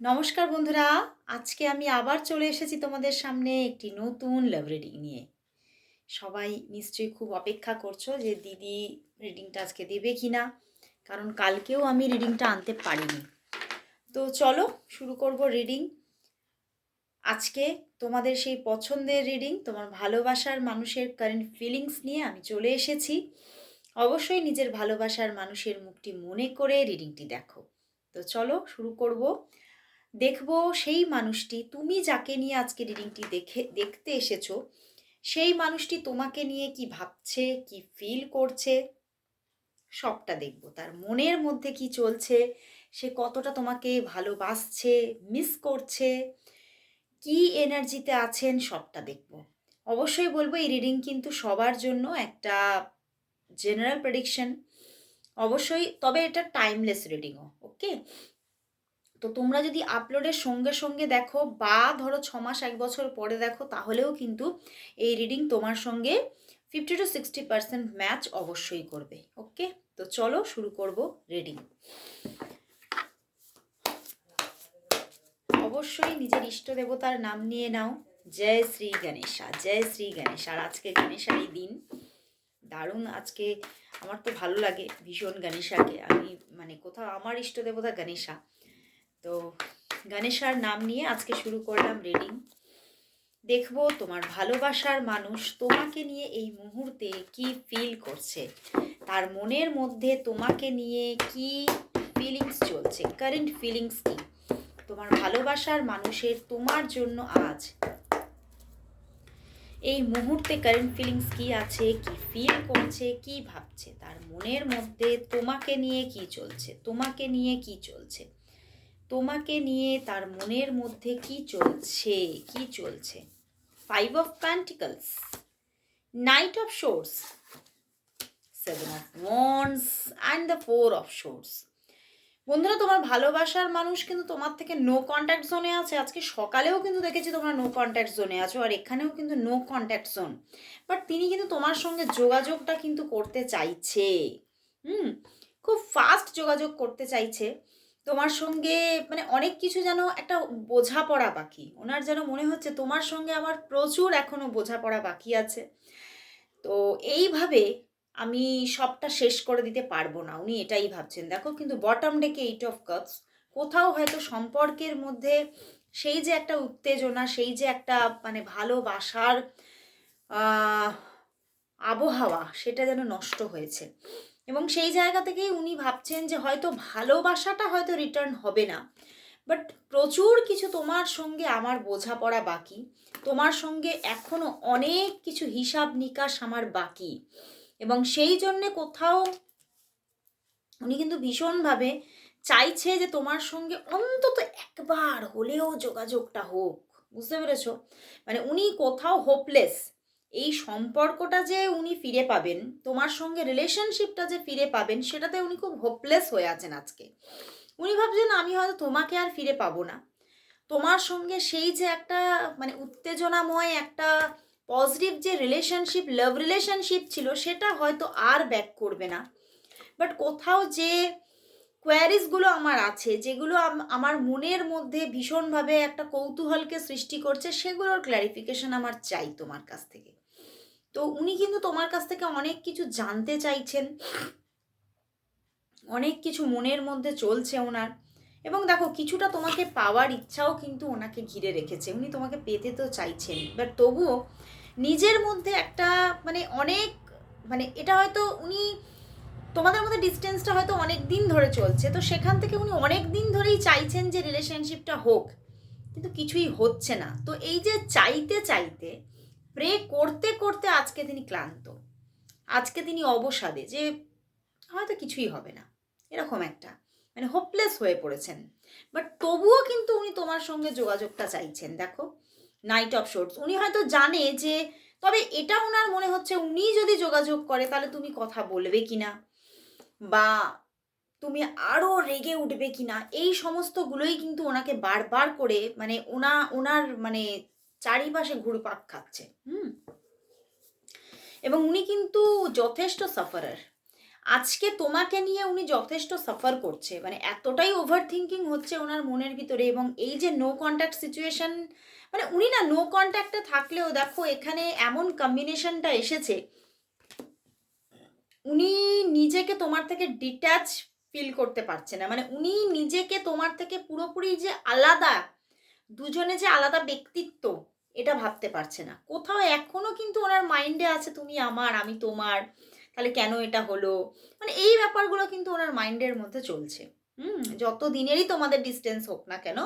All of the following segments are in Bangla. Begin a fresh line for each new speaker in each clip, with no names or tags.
নমস্কার বন্ধুরা, আজকে আমি আবার চলে এসেছি তোমাদের সামনে একটি নতুন লাভ রিডিং নিয়ে। সবাই নিশ্চয়ই খুব অপেক্ষা করছো যে দিদি রিডিংটা আজকে দেবে কিনা, কারণ কালকেও আমি রিডিংটা আনতে পারিনি। তো চলো শুরু করব রিডিং। আজকে তোমাদের সেই পছন্দের রিডিং, তোমার ভালোবাসার মানুষের কারেন্ট ফিলিংস নিয়ে আমি চলে এসেছি। অবশ্যই নিজের ভালোবাসার মানুষের মুখটি মনে করে রিডিংটি দেখো। তো চলো শুরু করব। দেখবো সেই মানুষটি, তুমি যাকে নিয়ে আজকে রিডিংটি দেখতে এসেছো, সেই মানুষটি তোমাকে নিয়ে কি ভাবছে, কি ফিল করছে, সবটা দেখবো। তার মনের মধ্যে কি চলছে, সে কতটা তোমাকে ভালোবাসছে, মিস করছে, কি এনার্জিতে আছেন, সবটা দেখবো। অবশ্যই বলবো এই রিডিং কিন্তু সবার জন্য একটা জেনারেল প্রেডিকশন অবশ্যই, তবে এটা টাইমলেস রিডিংও। ওকে, তো তোমরা যদি আপলোডের সঙ্গে সঙ্গে দেখো বা ধরো 6 মাস 1 বছর পরে দেখো, তাহলেও কিন্তু এই রিডিং তোমার সঙ্গে 50 to 60% ম্যাচ অবশ্যই করবে। ওকে, তো চলো শুরু করব রিডিং। অবশ্যই নিজের ইষ্ট দেবতার নাম নিয়ে নাও। জয় শ্রী গণেশা, জয় শ্রী গণেশা। আর আজকে গণেশার এই দিন দারুণ। আজকে আমার তো ভালো লাগে ভীষণ গণেশাকে, আমি মানে কোথাও আমার ইষ্ট দেবতা গণেশা। তো গণেশার নাম নিয়ে আজকে শুরু করলাম রিডিং। দেখব তোমার ভালোবাসার মানুষ তোমাকে নিয়ে এই মুহূর্তে কি ফিল করছে, তার মনের মধ্যে তোমাকে নিয়ে কি ফিলিংস চলছে, কারেন্ট ফিলিংস কি তোমার ভালোবাসার মানুষের তোমার জন্য আজ এই মুহূর্তে, কারেন্ট ফিলিংস কি আছে, কি ফিল করছে, কি ভাবছে, তার মনের মধ্যে তোমাকে নিয়ে কি চলছে, তোমাকে নিয়ে কি চলছে, তোমাকে নিয়ে তার মনের মধ্যে কি চলছে, কি চলছে। 5 of Pentacles, Knight of Swords, 7 of Wands and the 4 of Swords। বন্ধুরা, তোমার ভালোবাসার মানুষ কিন্তু তোমার থেকে নো কন্ট্যাক্ট জোনে আছে। আজকে সকালেও কিন্তু দেখেছি তোমরা নো কন্ট্যাক্ট জোনে আছো, আর এখানেও কিন্তু নো কন্ট্যাক্ট জোন। বাট তিনি কিন্তু তোমার সঙ্গে যোগাযোগটা কিন্তু করতে চাইছে। খুব ফাস্ট যোগাযোগ করতে চাইছে তোমার সঙ্গে। মানে অনেক কিছু যেন একটা বোঝাপড়া বাকি, ওনার যেন মনে হচ্ছে তোমার সঙ্গে আমার প্রচুর এখনো বোঝাপড়া বাকি আছে। তো এইভাবে আমি সবটা শেষ করে দিতে পারবো না, উনি এটাই ভাবছেন। দেখো কিন্তু বটম ডেকে 8 of Cups, কোথাও হয়তো সম্পর্কের মধ্যে সেই যে একটা উত্তেজনা, সেই যে একটা মানে ভালোবাসার আহ, আবহাওয়া, সেটা যেন নষ্ট হয়েছে। এবং সেই জায়গা থেকেই উনি ভাবছেন যে হয়তো ভালোবাসাটা হয়তো রিটার্ন হবে না, বাট প্রচুর কিছু তোমার সঙ্গে আমার বোঝাপড়া বাকি, তোমার সঙ্গে এখনো অনেক কিছু হিসাব নিকাশ আমার বাকি। এবং সেই জন্যে কোথাও উনি কিন্তু ভীষণভাবে চাইছে যে তোমার সঙ্গে অন্তত একবার হলেও যোগাযোগটা হোক। বুঝতে পেরেছো? মানে উনি কোথাও হোপলেস। এই সম্পর্কটা যে উনি ফিরে পাবেন, তোমার সঙ্গে রিলেশনশিপটা যে ফিরে পাবেন, সেটাতে উনি খুব হোপলেস হয়ে আছেন আজকে। উনি ভাবছেন আমি হয়তো তোমাকে আর ফিরে পাবো না, তোমার সঙ্গে সেই যে একটা মানে উত্তেজনাময় একটা পজিটিভ যে রিলেশনশিপ, লাভ রিলেশনশিপ ছিল, সেটা হয়তো আর ব্যাক করবে না। বাট কোথাও যে কোয়ারিজগুলো আমার আছে, যেগুলো আমার মনের মধ্যে ভীষণভাবে একটা কৌতূহলকে সৃষ্টি করছে, সেগুলোর ক্ল্যারিফিকেশন আমার চাই তোমার কাছ থেকে। তো উনি কিন্তু তোমার কাছ থেকে অনেক কিছু জানতে চাইছেন, অনেক কিছু মনের মধ্যে চলছে ওনার। এবং দেখো কিছুটা তোমাকে পাওয়ার ইচ্ছাও কিন্তু ওনাকে ঘিরে রেখেছে, উনি তোমাকে পেতে তো চাইছেন, বাট তবুও নিজের মধ্যে একটা মানে অনেক মানে এটা হয়তো উনি, তোমাদের মধ্যে ডিস্টেন্সটা হয়তো অনেক দিন ধরে চলছে, তো সেখান থেকে উনি অনেক দিন ধরেই চাইছেন যে রিলেশনশিপটা হোক, কিন্তু কিছুই হচ্ছে না। তো এই যে চাইতে চাইতে, প্রে করতে করতে আজকে তিনি ক্লান্ত, আজকে তিনি অবসাদে যে হয়তো কিছুই হবে না, এরকম একটা মানে হোপলেস হয়ে পড়েছেন। বাট তবুও কিন্তু উনি তোমার সঙ্গে যোগাযোগটা চাইছেন। দেখো নাইট অফ শোর্টস, উনি হয়তো জানে যে, তবে এটা ওনার মনে হচ্ছে উনি যদি যোগাযোগ করে তাহলে তুমি কথা বলবে কিনা, বা তুমি আরও রেগে উঠবে কিনা, এই সমস্তগুলোই কিন্তু ওনাকে বারবার করে মানে ওনার মানে চারিপাশে ঘুরপাক খাচ্ছে। এবং উনি কিন্তু যথেষ্ট সাফারার। আজকে তোমাকে নিয়ে উনি যথেষ্ট সাফার করছে, মানে এতটাই ওভার থিঙ্কিং হচ্ছে ওনার মনের ভিতরে। এবং এই যে নো কন্ট্যাক্ট সিচুয়েশন, মানে উনি না নো কন্ট্যাক্টে থাকলেও দেখো এখানে এমন কম্বিনেশনটা এসেছে, উনি নিজেকে তোমার থেকে ডিট্যাচ ফিল করতে পারছে না। মানে উনি নিজেকে তোমার থেকে পুরোপুরি যে আলাদা, দুজনে যে আলাদা ব্যক্তিত্ব, এটা ভাবতে পারছে না। কোথাও এখনো কিন্তু ওনার মাইন্ডে আছে তুমি আমার, আমি তোমার, তাহলে কেন এটা হলো, মানে এই ব্যাপারগুলো কিন্তু ওনার মাইন্ডের মধ্যে চলছে। যত দিনেরই তোমাদের ডিস্টেন্স হোক না কেন,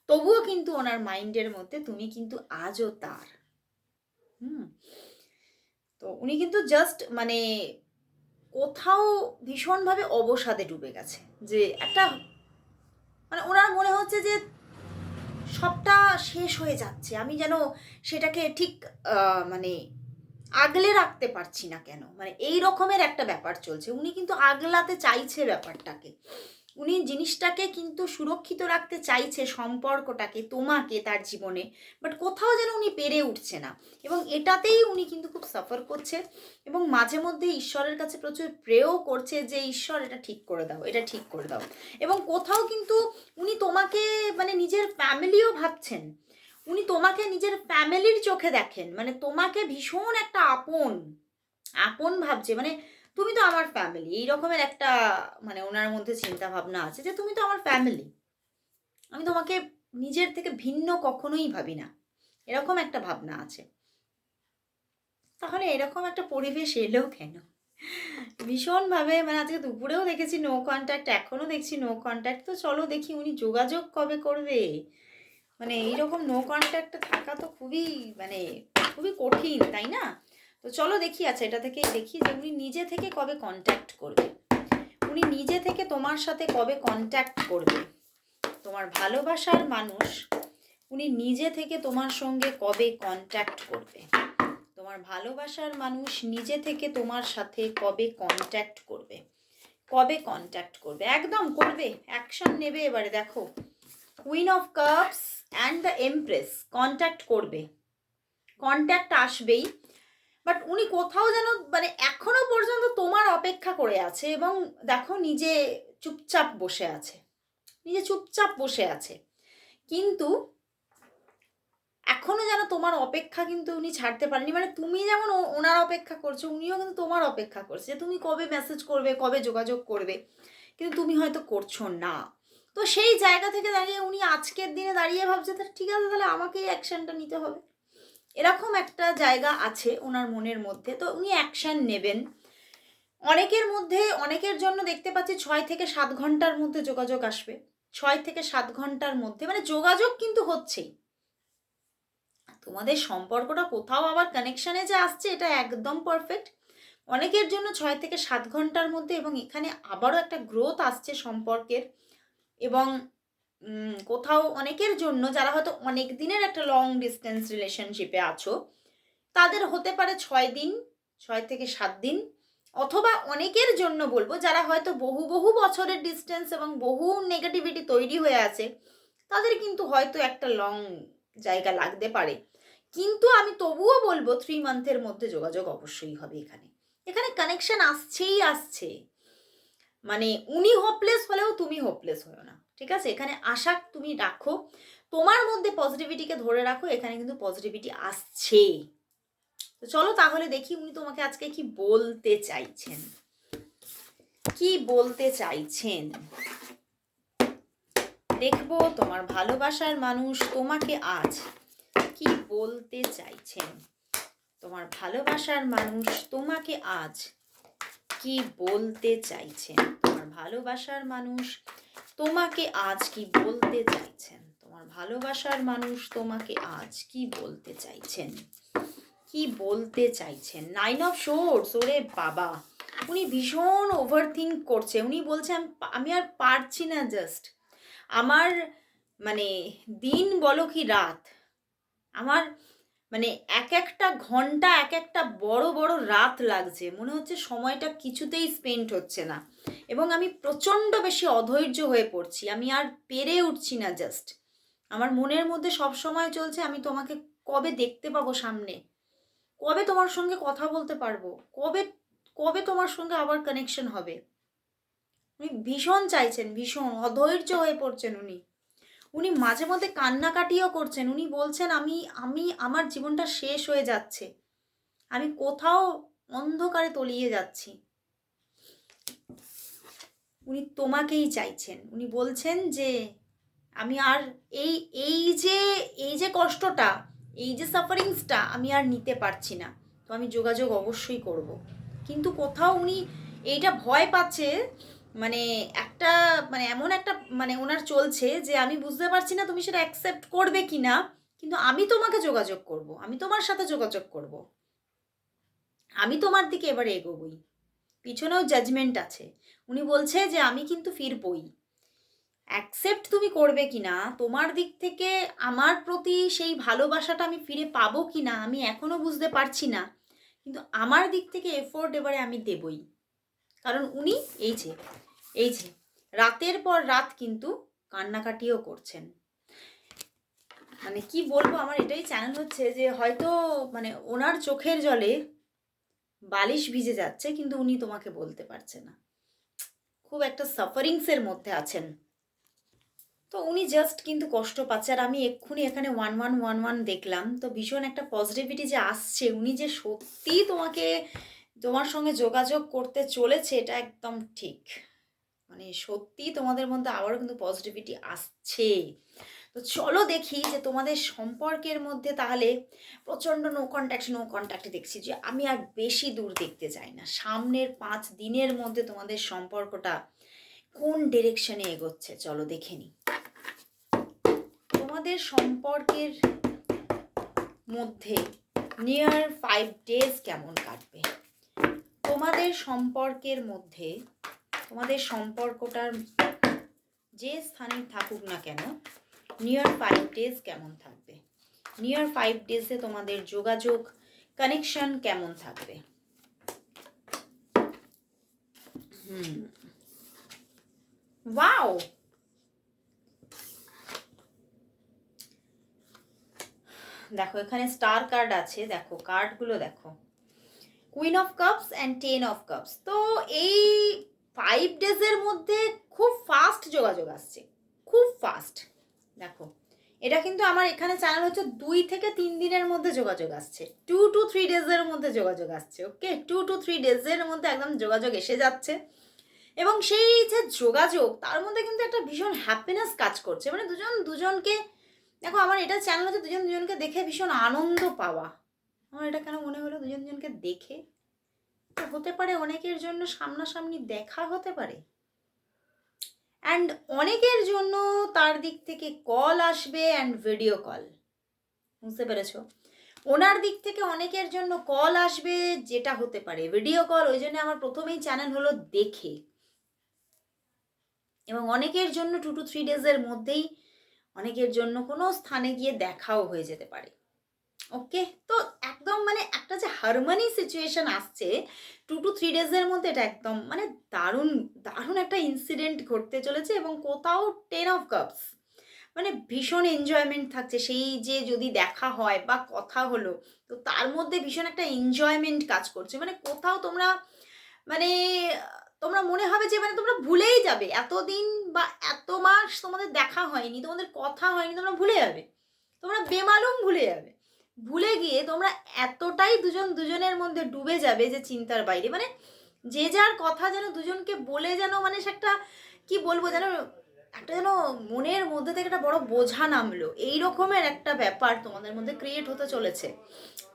তবুও কিন্তু ওনার মাইন্ডের মধ্যে তুমি কিন্তু আজও তার। হুম তো উনি কিন্তু জাস্ট মানে কোথাও ভীষণভাবে অবসাদে ডুবে গেছে, যে একটা মানে ওনার মনে হচ্ছে যে সবটা শেষ হয়ে যাচ্ছে, আমি যেন সেটাকে ঠিক মানে আগলে রাখতে পারছি না কেন, মানে এই রকমের একটা ব্যাপার চলছে। উনি কিন্তু আগলাতে চাইছে ব্যাপারটাকে, উনি জিনিসটাকে কিন্তু সুরক্ষিত রাখতে চাইছে, সম্পর্কটাকে, তোমাকে তার জীবনে, বাট কোথাও যেন উনি পেরে উঠছে না। এবং এটাতেই উনি কিন্তু খুব সাফার করছে, এবং মাঝে মধ্যে ঈশ্বরের কাছে প্রচুর প্রেও করছে যে ঈশ্বর এটা ঠিক করে দাও, এটা ঠিক করে দাও। এবং কোথাও কিন্তু উনি তোমাকে মানে নিজের ফ্যামিলিও ভাবছেন, উনি তোমাকে নিজের ফ্যামিলির চোখে দেখেন, মানে তোমাকে ভীষণ একটা আপন আপন ভাবছে, মানে তুমি তো আমার ফ্যামিলি, এই রকমের একটা মানে ওনার মধ্যে চিন্তা ভাবনা আছে যে তুমি তো আমার ফ্যামিলি, আমি তোমাকে নিজের থেকে ভিন্ন কখনোই ভাবি না, এরকম একটা ভাবনা আছে। তাহলে এরকম একটা পরিবেশ এলো কেন? ভীষণভাবে মানে আজকে দুপুরেও দেখেছি নো কন্ট্যাক্ট, এখনো দেখছি নো কন্ট্যাক্ট। তো চলো দেখি উনি যোগাযোগ কবে করবে। মানে এইরকম নো কন্ট্যাক্টে থাকা তো খুবই মানে খুবই কঠিন, তাই না? তো চলো দেখি, আচ্ছা এটা থেকেই দেখি যে উনি নিজে থেকে কবে কন্ট্যাক্ট করবে, উনি নিজে থেকে তোমার সাথে কবে কন্ট্যাক্ট করবে। তোমার ভালোবাসার মানুষ উনি নিজে থেকে তোমার সঙ্গে কবে কন্ট্যাক্ট করবে, তোমার ভালোবাসার মানুষ নিজে থেকে তোমার সাথে কবে কন্ট্যাক্ট করবে, কবে কন্ট্যাক্ট করবে, একদম করবে, অ্যাকশন নেবে। এবারে দেখো queen of cups and the empress, contact করবে, কন্ট্যাক্ট আসবেই। বাট উনি কোথাও যেন মানে এখনো পর্যন্ত তোমার অপেক্ষা করে আছে, এবং দেখো নিজে চুপচাপ বসে আছে, নিজে চুপচাপ বসে আছে, কিন্তু এখনো যেন তোমার অপেক্ষা কিন্তু উনি ছাড়তে পারেনি। মানে তুমি যেমন ওনার অপেক্ষা করছো, উনিও কিন্তু তোমার অপেক্ষা করছে যে তুমি কবে মেসেজ করবে, কবে যোগাযোগ করবে, কিন্তু তুমি হয়তো করছো না। তো সেই জায়গা থেকে দাঁড়িয়ে উনি আজকের দিনে দাঁড়িয়ে ভাবছে তাহলে ঠিক আছে, তাহলে আমাকেই অ্যাকশনটা নিতে হবে, এরকম একটা জায়গা আছে ওনার মনের মধ্যে। তো উনি অ্যাকশন নেবেন। অনেকের মধ্যে, অনেকের জন্য দেখতে পাচ্ছি 6 থেকে 7 ঘন্টার মধ্যে যোগাযোগ আসবে, 6 থেকে 7 ঘন্টার মধ্যে, মানে যোগাযোগ কিন্তু হচ্ছেই। তোমাদের সম্পর্কটা কোথাও আবার কানেকশানে যে আসছে এটা একদম পারফেক্ট। অনেকের জন্য 6 থেকে 7 ঘন্টার মধ্যে, এবং এখানে আবারও একটা গ্রোথ আসছে সম্পর্কের। এবং কোথাও অনেকের জন্য যারা হয়তো অনেক দিনের একটা লং ডিস্টেন্স রিলেশনশিপে আছো, তাদের হতে পারে 6 দিন, 6 থেকে 7 দিন। অথবা অনেকের জন্য বলবো যারা হয়তো বহু বহু বছরের ডিস্টেন্স এবং বহু নেগেটিভিটি তৈরি হয়ে আছে, তাদের কিন্তু হয়তো একটা লং জায়গা লাগতে পারে। কিন্তু আমি তবুও বলবো 3 মান্থের মধ্যে যোগাযোগ অবশ্যই হবে। এখানে এখানে কানেকশন আসছেই আসছে, মানে উনি হোপলেস হলেও তুমি হোপলেস হয়েও না, ঠিক আছে? এখানে আশা তুমি রাখো, তোমার মধ্যে পজিটিভিটিকে ধরে রাখো, এখানে কিন্তু পজিটিভিটি আসছে। তো চলো তাহলে দেখি উনি তোমাকে আজকে কি বলতে চাইছেন, কি বলতে চাইছেন। দেখবো তোমার ভালোবাসার মানুষ তোমাকে আজ কি বলতে চাইছেন, তোমার ভালোবাসার মানুষ তোমাকে আজ কি বলতে চাইছেন, তোমার ভালোবাসার মানুষ তোমাকে আজ কি বলতে চাইছেন, তোমার ভালোবাসার মানুষ তোমাকে আজ কি বলতে চাইছেন, কি বলতে চাইছেন। 9 অফ সোর্স, ওরে বাবা, উনি ভীষণ ওভার থিঙ্ক করছে। উনি বলছে আমি আর পারছি না, জাস্ট আমার মানে দিন বলো কি রাত, আমার মানে এক একটা ঘন্টা এক একটা বড় বড় রাত লাগছে, মনে হচ্ছে সময়টা কিছুতেই স্পেন্ড হচ্ছে না, এবং আমি প্রচণ্ড বেশি অধৈর্য হয়ে পড়ছি, আমি আর পেরে উঠছি না। জাস্ট আমার মনের মধ্যে সব সময় চলছে আমি তোমাকে কবে দেখতে পাবো সামনে, কবে তোমার সঙ্গে কথা বলতে পারবো, কবে কবে তোমার সঙ্গে আবার কানেকশন হবে। উনি ভীষণ চাইছেন, ভীষণ অধৈর্য হয়ে পড়ছেন উনি। উনি মাঝে মধ্যে কান্নাকাটিও করছেন। উনি বলছেন আমি আমি আমার জীবনটা শেষ হয়ে যাচ্ছে, আমি কোথাও অন্ধকারে তলিয়ে যাচ্ছি। উনি তোমাকেই চাইছেন। উনি বলছেন যে আমি আর এই এই যে এই যে কষ্টটা, এই যে সাফারিংসটা আমি আর নিতে পারছি না, তো আমি যোগাযোগ অবশ্যই করব। কিন্তু কোথাও উনি এইটা ভয় পাচ্ছে, মানে একটা মানে এমন একটা মানে ওনার চলছে যে আমি বুঝতে পারছি না তুমি সেটা অ্যাকসেপ্ট করবে কি না, কিন্তু আমি তোমাকে যোগাযোগ করব, আমি তোমার সাথে যোগাযোগ করব, আমি তোমার দিকে এবারে এগোবই। পিছনেও জাজমেন্ট আছে। উনি বলছে যে আমি কিন্তু ফিরবই। অ্যাকসেপ্ট তুমি করবে কি না, তোমার দিক থেকে আমার প্রতি সেই ভালোবাসাটা আমি ফিরে পাবো কি না আমি এখনও বুঝতে পারছি না, কিন্তু আমার দিক থেকে এফোর্ট এবারে আমি দেবই। কারণ উনি এই যে রাতের পর রাত কিন্তু কান্নাকাটিও করছেন। মানে কি বলবো, আমার এটাই চ্যানেল হচ্ছে যে হয়তো মানে ওনার চোখের জলে বালিশ ভিজে যাচ্ছে, কিন্তু উনি তোমাকে বলতে পারছে না। খুব একটা সাফারিংসের মধ্যে আছেন। তো উনি জাস্ট কিন্তু কষ্ট পাচ্ছে। আর আমি এক্ষুনি এখানে 1111 দেখলাম, তো ভীষণ একটা পজিটিভিটি যে আসছে, উনি যে সত্যিই তোমার সঙ্গে যোগাযোগ করতে চলেছে, এটা একদম ঠিক। মানে সত্যিই তোমাদের মধ্যে আবারও কিন্তু পজিটিভিটি আসছে। তো চলো দেখি যে তোমাদের সম্পর্কের মধ্যে তাহলে প্রচণ্ড নো কন্ট্যাক্ট দেখছি, যে আমি আর বেশি দূর দেখতে চাই না। সামনের 5 দিনের মধ্যে তোমাদের সম্পর্কটা কোন ডিরেকশনে এগোচ্ছে চলো দেখে নিই। তোমাদের সম্পর্কের মধ্যে নিয়ার 5 ডেজ কেমন কাটবে? তোমাদের সম্পর্কের মধ্যে তোমাদের সম্পর্কটার যে স্থানে থাকুক না কেন, নিয়ার 5 ডেজ কেমন থাকবে? নিয়ার 5 ডেজে তোমাদের যোগাযোগ কানেকশন কেমন থাকবে? ওয়াও, দেখো এখানে স্টার কার্ড আছে, দেখো কার্ডগুলো দেখো, queen of cups and 10 of cups. তো এই 5 ডেজের মধ্যে খুব ফাস্ট যোগাযোগ আসছে, খুব ফাস্ট। দেখো এটা কিন্তু আমার এখানে চ্যানেল হচ্ছে 2 থেকে 3 দিনের মধ্যে যোগাযোগ আসছে, 2 to 3 ডেজের মধ্যে যোগাযোগ আসছে। ওকে, 2 to 3 ডেজের মধ্যে একদম যোগাযোগ এসে যাচ্ছে। এবং সেই যে যোগাযোগ তার মধ্যে কিন্তু একটা ভীষণ হ্যাপিনেস কাজ করছে। মানে দুজনকে দেখো, আমার এটা চ্যানেল হচ্ছে দুজনকে দেখে ভীষণ আনন্দ পাওয়া। আমার এটা কেন মনে হলো দুজনকে দেখে তো হতে পারে অনেকের জন্য সামনাসামনি দেখা হতে পারে, অ্যান্ড অনেকের জন্য তার দিক থেকে কল আসবে অ্যান্ড ভিডিও কল। বুঝতে পেরেছো? ওনার দিক থেকে অনেকের জন্য কল আসবে, যেটা হতে পারে ভিডিও কল। ওই জন্য আমার প্রথমেই চ্যানেল হলো দেখে। এবং অনেকের জন্য 2 to 3 ডেজের মধ্যেই অনেকের জন্য কোনো স্থানে গিয়ে দেখাও হয়ে যেতে পারে। ওকে, তো একদম মানে একটা যে হারমোনি সিচুয়েশন আসছে 2 to 3 ডেজের মধ্যে, এটা একদম মানে দারুণ দারুণ একটা ইনসিডেন্ট ঘটতে চলেছে। এবং কোথাও 10 অফ কাপস, মানে ভীষণ এনজয়মেন্ট থাকছে। সেই যে যদি দেখা হয় বা কথা হলো, তো তার মধ্যে ভীষণ একটা এনজয়মেন্ট কাজ করছে। মানে কোথাও তোমরা মানে তোমরা মনে হবে যে মানে তোমরা ভুলেই যাবে, এতদিন বা এত মাস তোমাদের দেখা হয়নি, তোমাদের কথা হয়নি, তোমরা ভুলে যাবে, তোমরা বেমালুম ভুলে যাবে। ভুলে গিয়ে তোমরা এতটাই দুজনের মধ্যে ডুবে যাবে যে চিন্তার বাইরে। মানে যে যার কথা যেন দুজনকে বলে যেন মানে সে একটা কি বলবো যেন একটা যেন মনের মধ্যে থেকে একটা বড় বোঝা নামলো, এই রকমের একটা ব্যাপার তোমাদের মধ্যে ক্রিয়েট হতে চলেছে।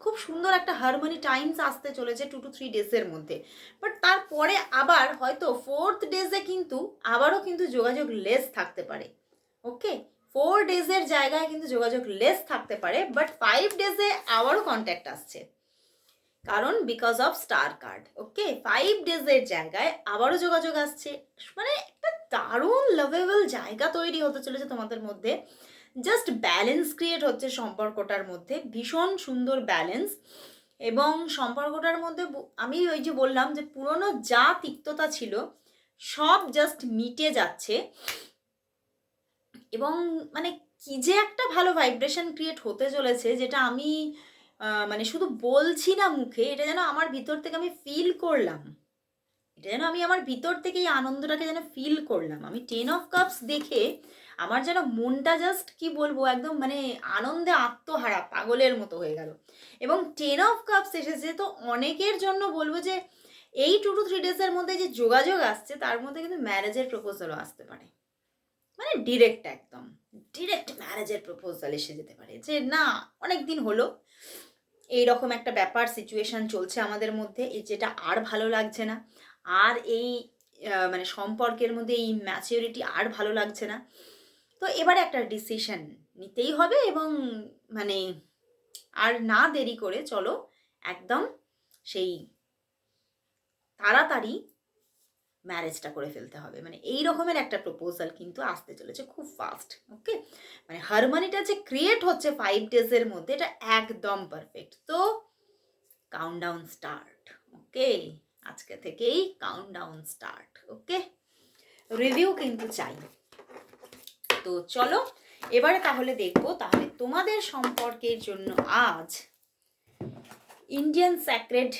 খুব সুন্দর একটা হারমোনি টাইমস আসতে চলেছে 2 to 3 ডেজের মধ্যে। বাট তারপরে আবার হয়তো 4th ডেজে কিন্তু আবারও কিন্তু যোগাযোগ লেস থাকতে পারে। ওকে, 4 ডেজের জায়গায় কিন্তু যোগাযোগ লেস থাকতে পারে, বাট 5 ডেজে আবারও কন্ট্যাক্ট আসছে। কারণ বিকজ অফ স্টার কার্ড। ওকে, 5 ডেজের জায়গায় আবারও যোগাযোগ আসছে। মানে একটা দারুণ লাভেবল জায়গা তৈরি হতে চলেছে তোমাদের মধ্যে। জাস্ট ব্যালেন্স ক্রিয়েট হচ্ছে সম্পর্কটার মধ্যে, ভীষণ সুন্দর ব্যালেন্স। এবং সম্পর্কটার মধ্যে আমি ওই যে বললাম যে পুরনো যা তিক্ততা ছিল সব জাস্ট মিটে যাচ্ছে। এবং মানে কি যে একটা ভালো ভাইব্রেশন ক্রিয়েট হতে চলেছে, যেটা আমি মানে শুধু বলছি না মুখে, এটা যেন আমার ভিতর থেকে আমি ফিল করলাম। এটা যেন আমি আমার ভিতর থেকে এই আনন্দটাকে যেন ফিল করলাম। আমি 10 অফ কাপস দেখে আমার যেন মনটা জাস্ট কি বলবো, একদম মানে আনন্দে আত্মহারা পাগলের মতো হয়ে গেল। এবং 10 অফ কাপস এসেছে, তো অনেকের জন্য বলবো যে এই 2 to 3 ডেজের মধ্যে যে যোগাযোগ আসছে তার মধ্যে কিন্তু ম্যারেজের প্রপোজালও আসতে পারে। মানে ডিরেক্ট, একদম ডিরেক্ট ম্যারেজের প্রপোজাল এসে যেতে পারে যে না, অনেক দিন হলো এইরকম একটা ব্যাপার সিচুয়েশন চলছে আমাদের মধ্যে, এই যেটা আর ভালো লাগছে না, আর এই মানে সম্পর্কের মধ্যে এই ম্যাচিউরিটি আর ভালো লাগছে না। তো এবারে একটা ডিসিশন নিতেই হবে এবং মানে আর না দেরি করে চলো একদম সেই তাড়াতাড়ি ম্যারেজটা করে ফেলতে হবে। মানে এই রকমের একটা প্রপোজাল কিন্তু আসতে চলেছে খুব ফাস্ট। ওকে, মানে হারমোনিটা যে ক্রিয়েট হচ্ছে 5 ডেজের মধ্যে, এটা একদম পারফেক্ট। তো কাউন্টডাউন স্টার্ট। ওকে, আজকে থেকেই কাউন্টডাউন স্টার্ট। ওকে, রিভিউ কিন্তু চাই। তো চলো এবারে তাহলে দেখবো তাহলে তোমাদের সম্পর্কের জন্য আজ ইন্ডিয়ান স্যাক্রেড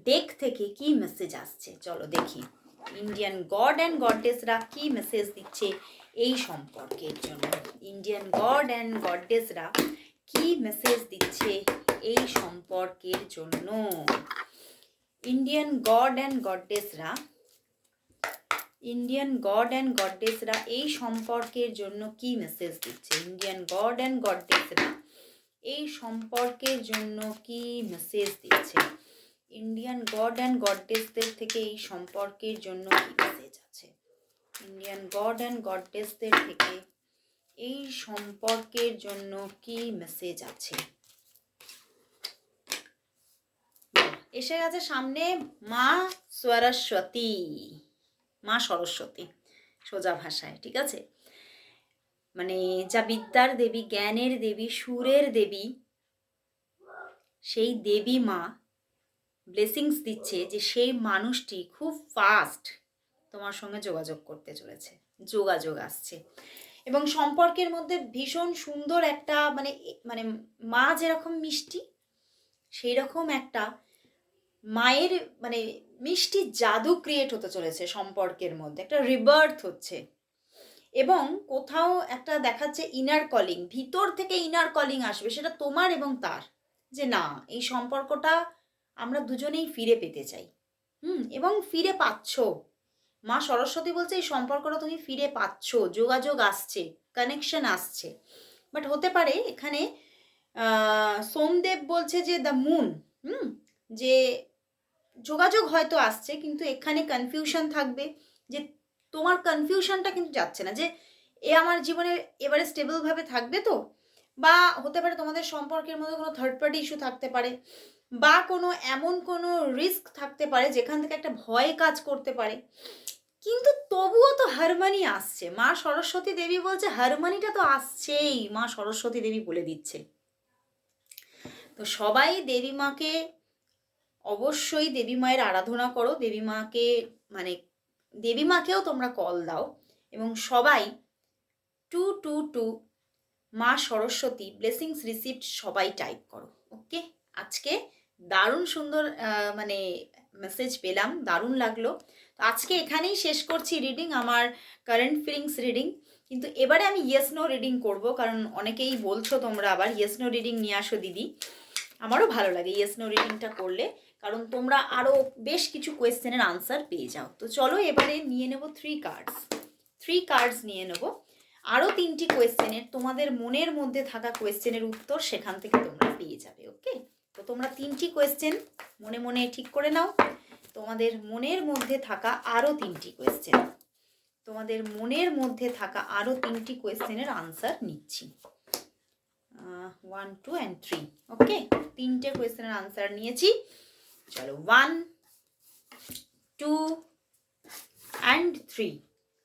ডেক থেকে কি মেসেজ আসছে। চলো দেখি ইন্ডিয়ান গড অ্যান্ড গডেসরা কি মেসেজ দিচ্ছে এই সম্পর্কের জন্য। ইন্ডিয়ান গড অ্যান্ড গডেসরা কি মেসেজ দিচ্ছে এই সম্পর্কের জন্য। ইন্ডিয়ান গড অ্যান্ড গডেসরা, ইন্ডিয়ান গড অ্যান্ড গডেসরা এই সম্পর্কের জন্য কি মেসেজ দিচ্ছে। ইন্ডিয়ান গড অ্যান্ড গডেসরা এই সম্পর্কের জন্য কি মেসেজ দিচ্ছে। ইন্ডিয়ান গড অ্যান্ড গডেসদের থেকে এই সম্পর্কের জন্য কি মেসেজ আছে। ইন্ডিয়ান গড অ্যান্ড গডেসদের থেকে এই সম্পর্কের জন্য কি মেসেজ আছে। এসে গেছে সামনে মা সরস্বতী, মা সরস্বতী সোজা ভাষায়, ঠিক আছে। মানে যা বিদ্যার দেবী, জ্ঞানের দেবী, সুরের দেবী, সেই দেবী মা ব্লেসিংস দিচ্ছে যে সেই মানুষটি খুব ফাস্ট তোমার সঙ্গে যোগাযোগ করতে চলেছে, যোগাযোগ আসছে। এবং সম্পর্কের মধ্যে ভীষণ সুন্দর একটা মানে মানে মা যেরকম মিষ্টি, সেই রকম একটা মায়ের মানে মিষ্টি জাদু ক্রিয়েট হতে চলেছে সম্পর্কের মধ্যে, একটা রিবার্থ হচ্ছে। এবং কোথাও একটা দেখাচ্ছে ইনার কলিং, ভিতর থেকে ইনার কলিং আসবে, সেটা তোমার এবং তার, যে না এই সম্পর্কটা আমরা দুজনেই ফিরে পেতে চাই। এবং ফিরে পাচ্ছ। মা সরস্বতী বলছে এই সম্পর্কটা তুমি ফিরে পাচ্ছ, যোগাযোগ আসছে, কানেকশন আসছে। বাট হতে পারে এখানে সোমদেব বলছে যে দ্য মুন, যে যোগাযোগ হয়তো আসছে কিন্তু এখানে কনফিউশন থাকবে, যে তোমার কনফিউশনটা কিন্তু যাচ্ছে না যে এ আমার জীবনে এবারে স্টেবলভাবে থাকবে তো, বা হতে পারে তোমাদের সম্পর্কের মধ্যে কোনো থার্ড পার্টি ইস্যু থাকতে পারে, বা কোনো এমন কোনো রিস্ক থাকতে পারে যেখান থেকে একটা ভয় কাজ করতে পারে। কিন্তু তবুও তো হারমানি আসছে। মা সরস্বতী দেবী বলছে হারমানিটা তো আসছেই, মা সরস্বতী দেবী বলে দিচ্ছে। তো সবাই দেবী মাকে অবশ্যই দেবী মায়ের আরাধনা করো, দেবী মাকে মানে দেবী মাকেও তোমরা কল দাও এবং সবাই 222 মা সরস্বতী ব্লেসিংস রিসিভড সবাই টাইপ করো। ওকে, আজকে দারুণ সুন্দর মানে মেসেজ পেলাম, দারুণ লাগলো। তো আজকে এখানেই শেষ করছি রিডিং, আমার কারেন্ট ফিলিংস রিডিং। কিন্তু এবারে আমি ইয়েস নো রিডিং করব, কারণ অনেকেই বলছো তোমরা আবার ইয়েস নো রিডিং নিয়ে আসো দিদি। আমারও ভালো লাগে ইয়েস নো রিডিংটা করলে, কারণ তোমরা আরও বেশ কিছু কোয়েশ্চেনের আনসার পেয়ে যাও। তো চলো এবারে নিয়ে নেব 3 কার্ডস নিয়ে নেব। আরও 3টি কোয়েশ্চেনের, তোমাদের মনের মধ্যে থাকা কোয়েশ্চেনের উত্তর সেখান থেকে তোমরা পেয়ে যাবে। ওকে, তো তোমরা 3টি কোয়েশ্চেন মনে মনে ঠিক করে নাও। তোমাদের মনের মধ্যে থাকা আরও 3টি কোয়েশ্চেন, তোমাদের মনের মধ্যে থাকা আরও 3টি কোয়েশ্চেনের আনসার নিচ্ছি। 1 2 and 3। ওকে, 3টে কোয়েশ্চেনের আনসার নিয়েছি। চলো 1 2 and 3।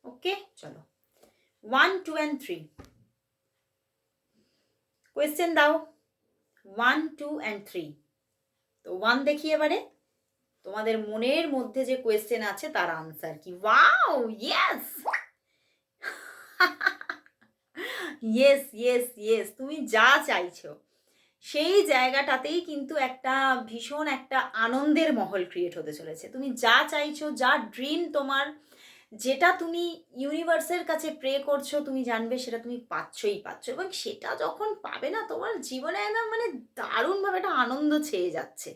ওকে, চলো 1 2 and 3 কোয়েশ্চেন দাও। 1 2 and 3। তো 1 দেখি এবারে তোমাদের মনের মধ্যে যে কোয়েশ্চেন আছে তার আনসার কি। Wow, yes yes yes yes, তুমি যা চাইছো সেই জায়গাটাতেই কিন্তু একটা ভীষণ একটা আনন্দের মহল ক্রিয়েট হতে চলেছে। তুমি যা চাইছো, যা ড্রিম তোমার, যেটা তুমি ইউনিভার্সের কাছে প্রে করছো, তুমি জানবে সেটা তুমি পাচ্ছই পাচ্ছ। এবং সেটা যখন পাবে না, তোমার জীবনে একদম মানে দারুণভাবে একটা আনন্দ ছেয়ে যাচ্ছে।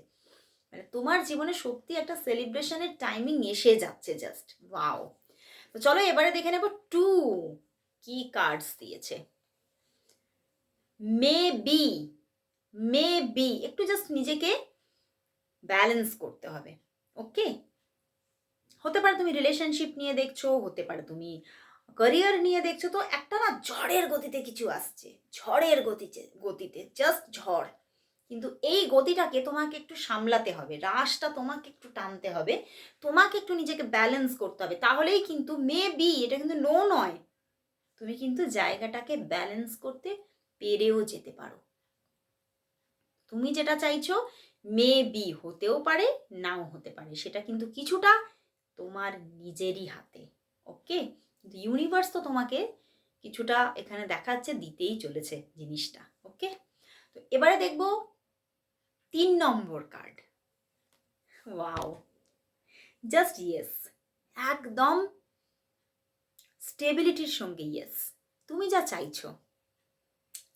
মানে তোমার জীবনে সত্যি একটা সেলিব্রেশনের টাইমিং এসে যাচ্ছে জাস্ট। ওয়াও! তো চলো এবারে দেখে নেব 2 কি কার্ডস দিয়েছে। মেবি, মেবি একটু জাস্ট নিজেকে ব্যালেন্স করতে হবে। ওকে? হতে পারে তুমি রিলেশনশিপ নিয়ে দেখছো, হতে পারে তুমি ক্যারিয়ার নিয়ে দেখছো। তো একটা না ঝড়ের গতিতে কিছু আসছে, ঝড়ের গতিতে জাস্ট ঝড়। কিন্তু এই গতিটাকে তোমাকে একটু সামলাতে হবে, রাশটা তোমাকে একটু টানতে হবে, তোমাকে একটু নিজেকে ব্যালেন্স করতে হবে। তাহলেই কিন্তু মেবি, এটা কিন্তু নো নয়, তুমি কিন্তু জায়গাটাকে ব্যালেন্স করতে পেরেও যেতে পারো। তুমি যেটা চাইছো মেবি হতেও পারে, নাও হতে পারে। সেটা কিন্তু কিছুটা তোমার নিজেরই হাতে। ওকে? কিন্তু ইউনিভার্স তো তোমাকে কিছুটা এখানে দেখাচ্ছে, দিতেই চলেছে জিনিসটা। ওকে? তো এবারে দেখব 3 নম্বর কার্ড। ওয়াও! Just yes. একদম স্টেবিলিটির সঙ্গে ইয়েস। তুমি যা চাইছো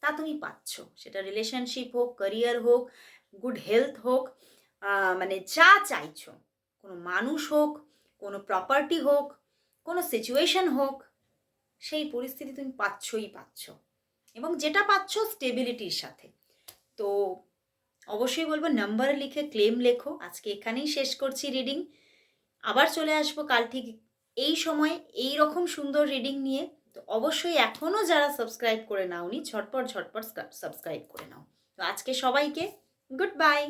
তা তুমি পাচ্ছ। সেটা রিলেশনশিপ হোক, ক্যারিয়ার হোক, গুড হেলথ হোক, মানে যা চাইছো, কোনো মানুষ হোক, কোনো প্রপার্টি হোক, কোনো সিচুয়েশন হোক, সেই পরিস্থিতি তুমি পাচ্ছই পাচ্ছ। এবং যেটা পাচ্ছ স্টেবিলিটির সাথে। তো অবশ্যই বলবো নাম্বার লিখে ক্লেম লেখো। আজকে এখানেই শেষ করছি রিডিং। আবার চলে আসবো কাল ঠিক এই সময় এই রকম সুন্দর রিডিং নিয়ে। তো অবশ্যই এখনও যারা সাবস্ক্রাইব করে নাওনি, ঝটপট ঝটপট সাবস্ক্রাইব করে নাও। তো আজকে সবাইকে গুড বাই।